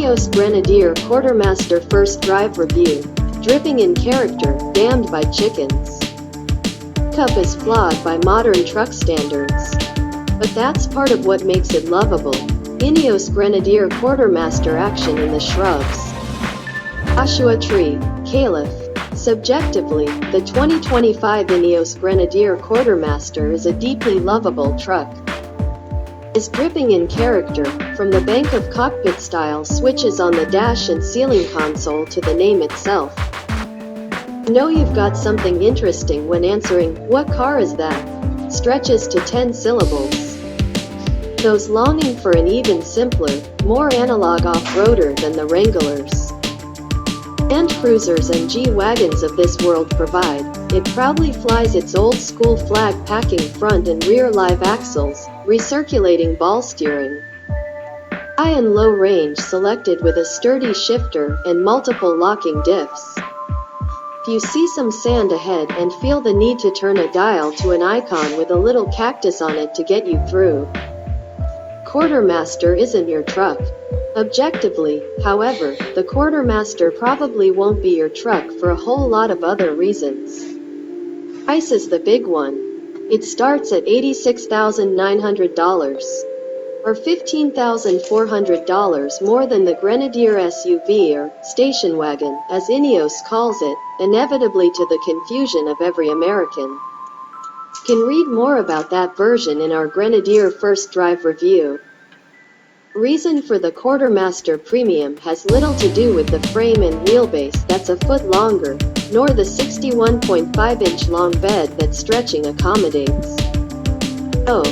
Ineos Grenadier Quartermaster First Drive Review. Dripping in character, damned by chickens. Pickup is flawed by modern truck standards. But that's part of what makes it lovable. Ineos Grenadier Quartermaster action in the shrubs. Joshua Tree, Calif. Subjectively, the 2025 Ineos Grenadier Quartermaster is a deeply lovable truck. Is dripping in character, from the bank of cockpit-style switches on the dash and ceiling console to the name itself. Know you've got something interesting when answering, "What car is that?" stretches to 10 syllables. Those longing for an even simpler, more analog off-roader than the Wranglers and Cruisers and G Wagens of this world provide, it proudly flies its old-school flag-packing front and rear live axles, recirculating ball steering. High and low range selected with a sturdy shifter and multiple locking diffs. If you see some sand ahead and feel the need to turn a dial to an icon with a little cactus on it to get you through, Quartermaster isn't your truck. Objectively, however, the Quartermaster probably won't be your truck for a whole lot of other reasons. Price is the big one. It starts at $86,900, or $15,400 more than the Grenadier SUV or station wagon, as Ineos calls it, inevitably to the confusion of every American. You can read more about that version in our Grenadier First Drive review. Reason for the Quartermaster Premium has little to do with the frame and wheelbase that's a foot longer, nor the 61.5-inch long bed that stretching accommodates. Oh,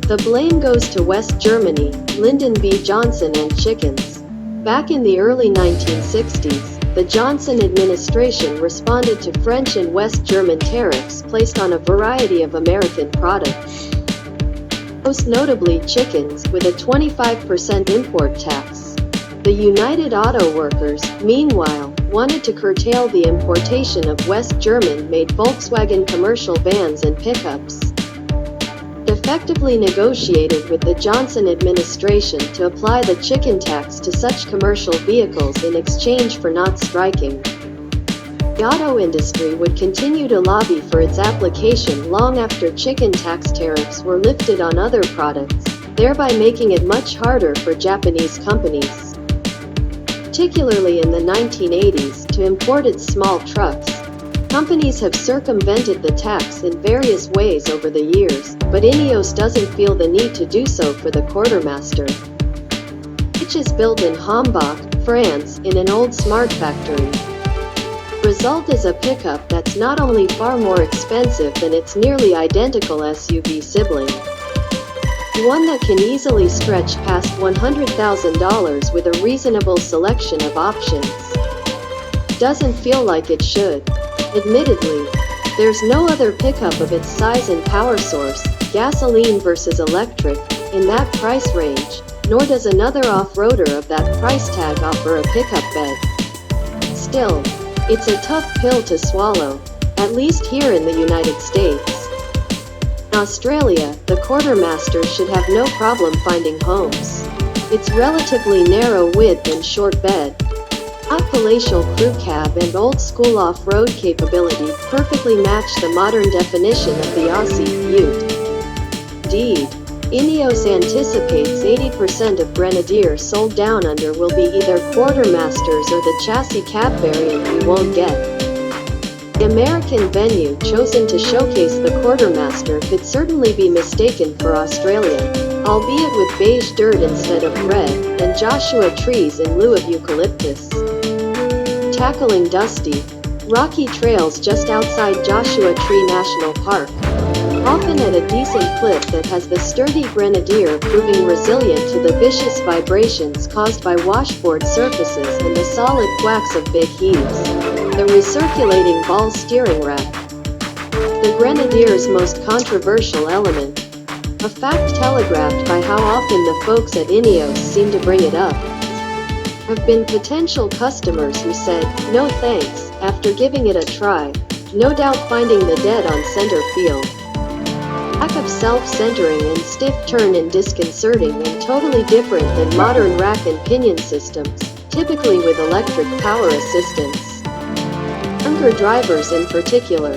the blame goes to West Germany, Lyndon B. Johnson and chickens. Back in the early 1960s, the Johnson administration responded to French and West German tariffs placed on a variety of American products. Most notably chickens, with a 25% import tax. The United Auto Workers, meanwhile, wanted to curtail the importation of West German-made Volkswagen commercial vans and pickups. Effectively negotiated with the Johnson administration to apply the chicken tax to such commercial vehicles in exchange for not striking. The auto industry would continue to lobby for its application long after chicken tax tariffs were lifted on other products, thereby making it much harder for Japanese companies, particularly in the 1980s, to import its small trucks. Companies have circumvented the tax in various ways over the years, but Ineos doesn't feel the need to do so for the Quartermaster, which is built in Hambach, France, in an old smart factory. Result is a pickup that's not only far more expensive than its nearly identical SUV sibling, one that can easily stretch past $100,000 with a reasonable selection of options. Doesn't feel like it should. Admittedly, there's no other pickup of its size and power source, gasoline versus electric, in that price range, nor does another off-roader of that price tag offer a pickup bed. Still, it's a tough pill to swallow, at least here in the United States. In Australia, the Quartermaster should have no problem finding homes. Its relatively narrow width and short bed, hot palatial crew cab and old-school off-road capability perfectly match the modern definition of the Aussie ute. Indeed, Ineos anticipates 80% of Grenadier sold down under will be either Quartermasters or the chassis cab variant we won't get. The American venue chosen to showcase the Quartermaster could certainly be mistaken for Australia, albeit with beige dirt instead of red, and Joshua trees in lieu of eucalyptus. Tackling dusty, rocky trails just outside Joshua Tree National Park, often at a decent clip that has the sturdy Grenadier proving resilient to the vicious vibrations caused by washboard surfaces and the solid thwacks of big heaves. The recirculating ball steering rack, the Grenadier's most controversial element, a fact telegraphed by how often the folks at Ineos seem to bring it up. Have been potential customers who said, "No thanks," after giving it a try, no doubt finding the dead on center field. Lack of self-centering and stiff turn and disconcerting and totally different than modern rack and pinion systems. typically with electric power assistance. Younger drivers in particular,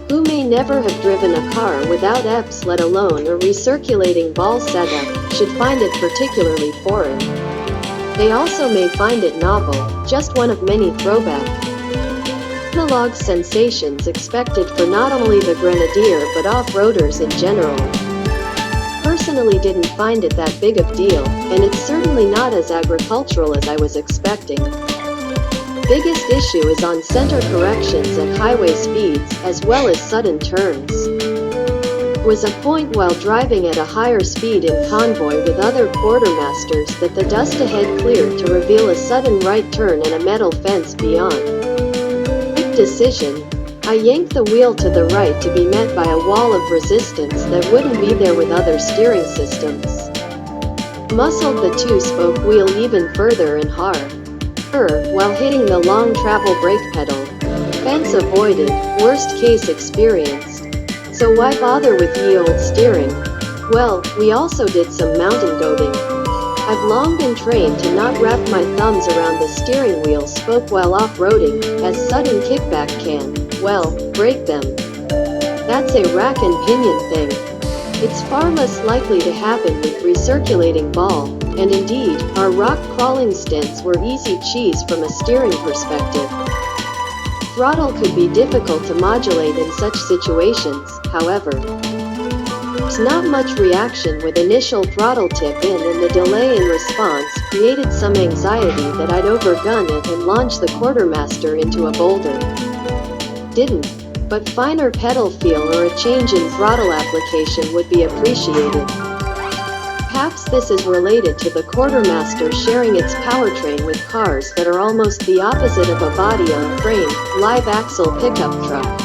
who may never have driven a car without EPS, let alone a recirculating ball setup, should find it particularly foreign. They also may find it novel, just one of many throwback analog sensations expected for not only the Grenadier but off-roaders in general. Personally didn't find it that big of deal, and it's certainly not as agricultural as I was expecting. Biggest issue is on center corrections at highway speeds, as well as sudden turns. There was a point while driving at a higher speed in convoy with other quartermasters that the dust ahead cleared to reveal a sudden right turn and a metal fence beyond. Quick decision. I yanked the wheel to the right to be met by a wall of resistance that wouldn't be there with other steering systems. Muscled the two-spoke wheel even further and harder while hitting the long travel brake pedal. Fence avoided, worst case experienced. So why bother with ye old steering? Well, we also did some mountain goating. I've long been trained to not wrap my thumbs around the steering wheel spoke while off-roading, as sudden kickback can, well, break them. That's a rack and pinion thing. It's far less likely to happen with recirculating ball, and indeed, our rock-crawling stints were easy cheese from a steering perspective. Throttle could be difficult to modulate in such situations, however. There's not much reaction with initial throttle tip in, and the delay in response created some anxiety that I'd overgun it and launch the Quartermaster into a boulder. Didn't, but finer pedal feel or a change in throttle application would be appreciated. Perhaps this is related to the Quartermaster sharing its powertrain with cars that are almost the opposite of a body-on-frame, live-axle pickup truck.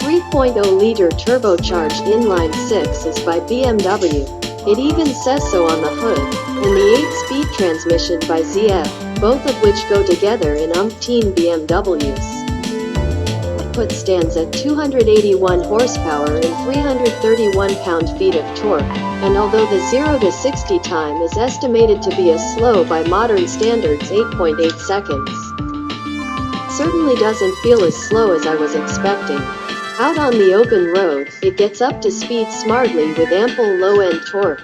3.0-liter turbocharged inline-six is by BMW, it even says so on the hood, and the 8-speed transmission by ZF, both of which go together in umpteen BMWs. Output stands at 281 horsepower and 331 pound-feet of torque, and although the 0 to 60 time is estimated to be as slow by modern standards 8.8 seconds, it certainly doesn't feel as slow as I was expecting. Out on the open road, it gets up to speed smartly with ample low-end torque.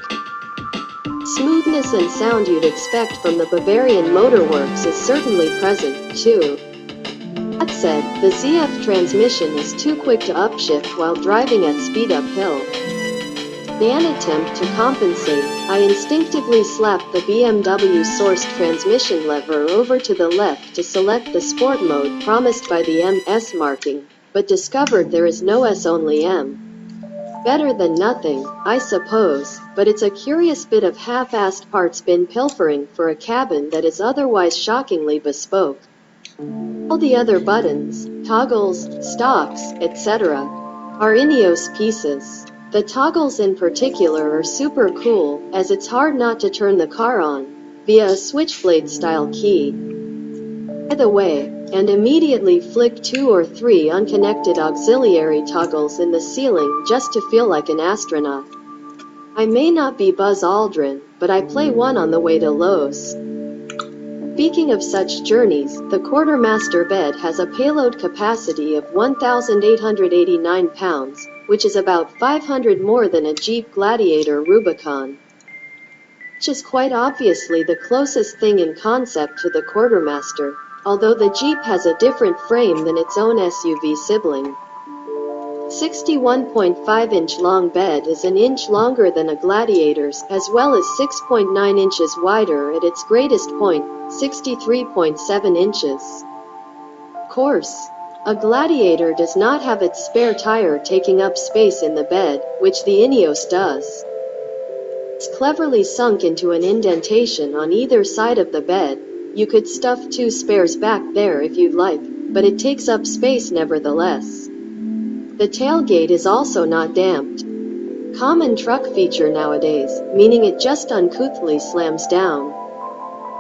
Smoothness and sound you'd expect from the Bavarian Motorworks is certainly present, too. That said, the ZF transmission is too quick to upshift while driving at speed uphill. In an attempt to compensate, I instinctively slapped the BMW-sourced transmission lever over to the left to select the sport mode promised by the MS marking, but discovered there is no S, only M. Better than nothing, I suppose, but it's a curious bit of half-assed parts bin pilfering for a cabin that is otherwise shockingly bespoke. All the other buttons, toggles, stocks, etc. are Ineos pieces. The toggles in particular are super cool, as it's hard not to turn the car on via a switchblade-style key. By the way, and immediately flick 2 or 3 unconnected auxiliary toggles in the ceiling just to feel like an astronaut. I may not be Buzz Aldrin, but I play one on the way to Lowe's. Speaking of such journeys, the Quartermaster bed has a payload capacity of 1,889 pounds, which is about 500 more than a Jeep Gladiator Rubicon. Which is quite obviously the closest thing in concept to the Quartermaster, although the Jeep has a different frame than its own SUV sibling. 61.5-inch long bed is an inch longer than a Gladiator's, as well as 6.9 inches wider at its greatest point, 63.7 inches. Of course, a Gladiator does not have its spare tire taking up space in the bed, which the Ineos does. It's cleverly sunk into an indentation on either side of the bed. You could stuff 2 spares back there if you'd like, but it takes up space nevertheless. The tailgate is also not damped. Common truck feature nowadays, meaning it just uncouthly slams down.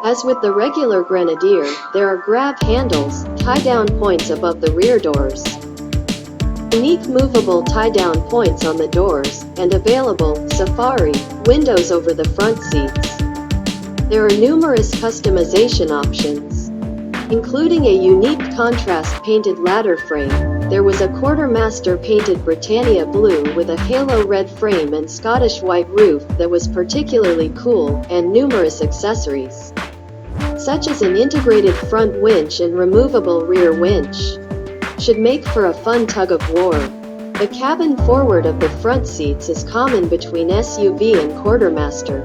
As with the regular Grenadier, there are grab handles, tie-down points above the rear doors. Unique movable tie-down points on the doors, and available, safari, windows over the front seats. There are numerous customization options, including a unique contrast painted ladder frame. There was a Quartermaster painted Britannia blue with a halo red frame and Scottish white roof that was particularly cool, and numerous accessories, such as an integrated front winch and removable rear winch. Should make for a fun tug of war. The cabin forward of the front seats is common between SUV and Quartermaster.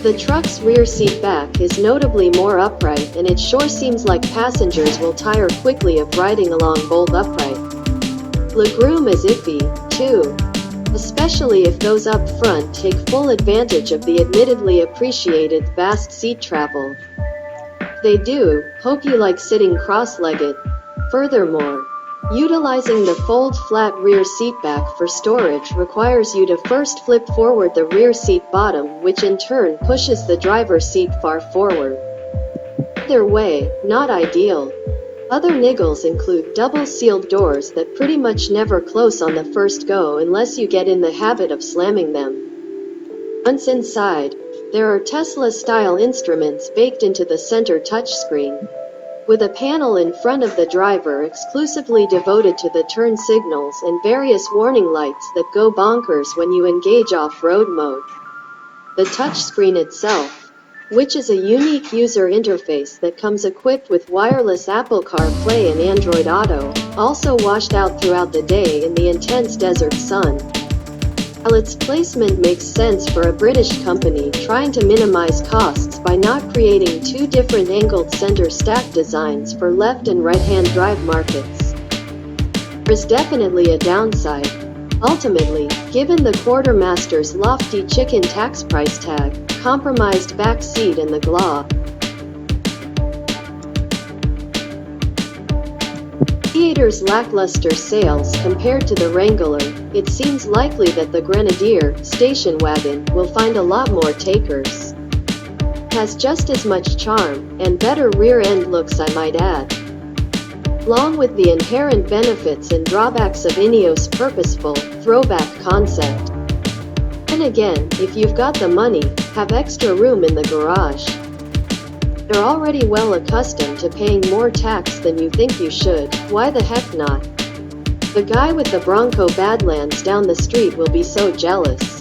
The truck's rear seat back is notably more upright, and it sure seems like passengers will tire quickly of riding along both upright. Legroom is iffy, too, especially if those up front take full advantage of the admittedly appreciated vast seat travel. They do. Hope you like sitting cross-legged. Furthermore, utilizing the fold flat rear seat back for storage requires you to first flip forward the rear seat bottom, which in turn pushes the driver's seat far forward. Either way, not ideal. Other niggles include double-sealed doors that pretty much never close on the first go unless you get in the habit of slamming them. Once inside, there are Tesla-style instruments baked into the center touchscreen, with a panel in front of the driver exclusively devoted to the turn signals and various warning lights that go bonkers when you engage off-road mode. The touchscreen itself, which is a unique user interface that comes equipped with wireless Apple CarPlay and Android Auto, also washed out throughout the day in the intense desert sun. While its placement makes sense for a British company trying to minimize costs by not creating two different angled center stack designs for left and right-hand drive markets, there is definitely a downside. Ultimately, given the Quartermaster's lofty chicken tax price tag, compromised back seat and the Gladiator's lackluster sales compared to the Wrangler, it seems likely that the Grenadier station wagon will find a lot more takers. It has just as much charm, and better rear-end looks, I might add, along with the inherent benefits and drawbacks of Ineos' purposeful, throwback concept. Then again, if you've got the money, have extra room in the garage. You're already well accustomed to paying more tax than you think you should, why the heck not? The guy with the Bronco Badlands down the street will be so jealous.